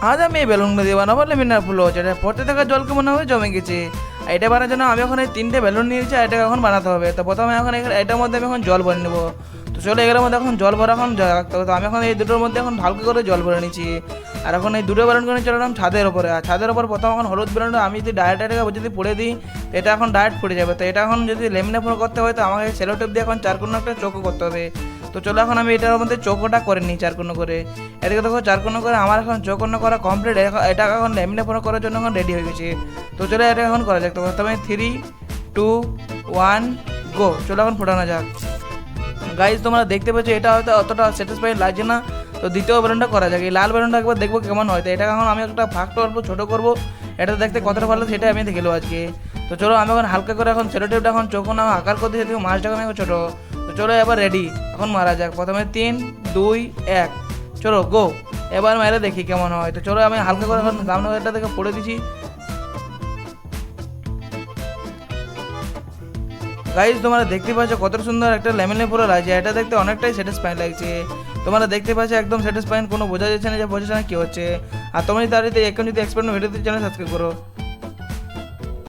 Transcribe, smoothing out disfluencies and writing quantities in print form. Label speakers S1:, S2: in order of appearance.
S1: আজ আমি এই বেলুনগুলো দিয়ে বানাবো লেমিনার ফুল। যেটা পড়তে থাকা জলকে মনে হবে জমে গেছে। আর এটা বানানোর জন্য আমি এখন এই 3টে বেলুন নিয়েছি, এটাকে এখন বানাতে হবে। তো প্রথমে এখন এটার মধ্যে আমি এখন জল ভরে নেবো। তো চলো এগুলোর মধ্যে এখন জল ভরা এখন রাখতে হবে। তো আমি এখন এই দুটোর মধ্যে এখন হালকা করে জল ভরে নিচ্ছি। আর এখন এই দুটো বেলুন করে চলে এলাম ছাদের ওপরে। আর ছাদের ওপর প্রথম এখন হলুদ বেলুনটা আমি যদি ডায়েটাকে যদি পড়ে দিই তো এটা এখন ডায়েট পড়ে যাবে। তো এটা এখন যদি লেমিনে ফুল করতে হয় তো আমাকে সেলো টেপ দিয়ে এখন চারকোনা একটা চৌকো করতে হবে। তো চলো এখন আমি এটার মধ্যে চৌকোটা করে নিই চারকোনা করে। এদিকে দেখো চারকোনা করে আমার এখন চৌকোনা করা কমপ্লিট। এটা এখন লেমিনে ফুল করার জন্য এখন রেডি হয়ে গেছে। তো চলো এটা এখন করা যাক। তো প্রথমে 3, 2, 1 গো। চলো এখন ফোটানো যাক। গাইজ তোমরা দেখতে পাচ্ছ এটা হয়তো অতটা স্যাটিসফাই লাগছে না। তো দ্বিতীয় বেলুনটা করা যাক। এই লাল বেলুনটা একবার দেখবো কেমন হয়। তো এটা এখন আমি একটা ফাঁকটা অল্প ছোটো করবো, এটা দেখতে কতটা ভালো সেটা আমি দেখে নেবো আজকে। তো চলো আমি এখন হালকা করে এখন সেলো টেপটা এখন চোখনা আকার করতে যেতে মাছটাকে আমি ছোটো। তো চলো এবার রেডি, এখন মারা যাক। প্রথমে 3, 2, 1 চলো গো। এবার মেরে দেখি কেমন হয়। তো চলো আমি হালকা করে এখন সামনে এটা থেকে পড়ে দিচ্ছি। গাইজ তোমরা দেখতে পাচ্ছ কত সুন্দর একটা লেমনে ফুল আছে। এটা দেখতে অনেকটাই স্যাটিসফাই লাগছে। তোমরা দেখতে পাচ্ছ একদম স্যাটিসফাইন, কোনো বোঝা যাচ্ছে না যে বোঝা না কি হচ্ছে। আর তোমরা যদি এখন যদি এক্সপেরিমেন্ট ভিডিওতে চ্যানেল সাবস্ক্রাইব করো।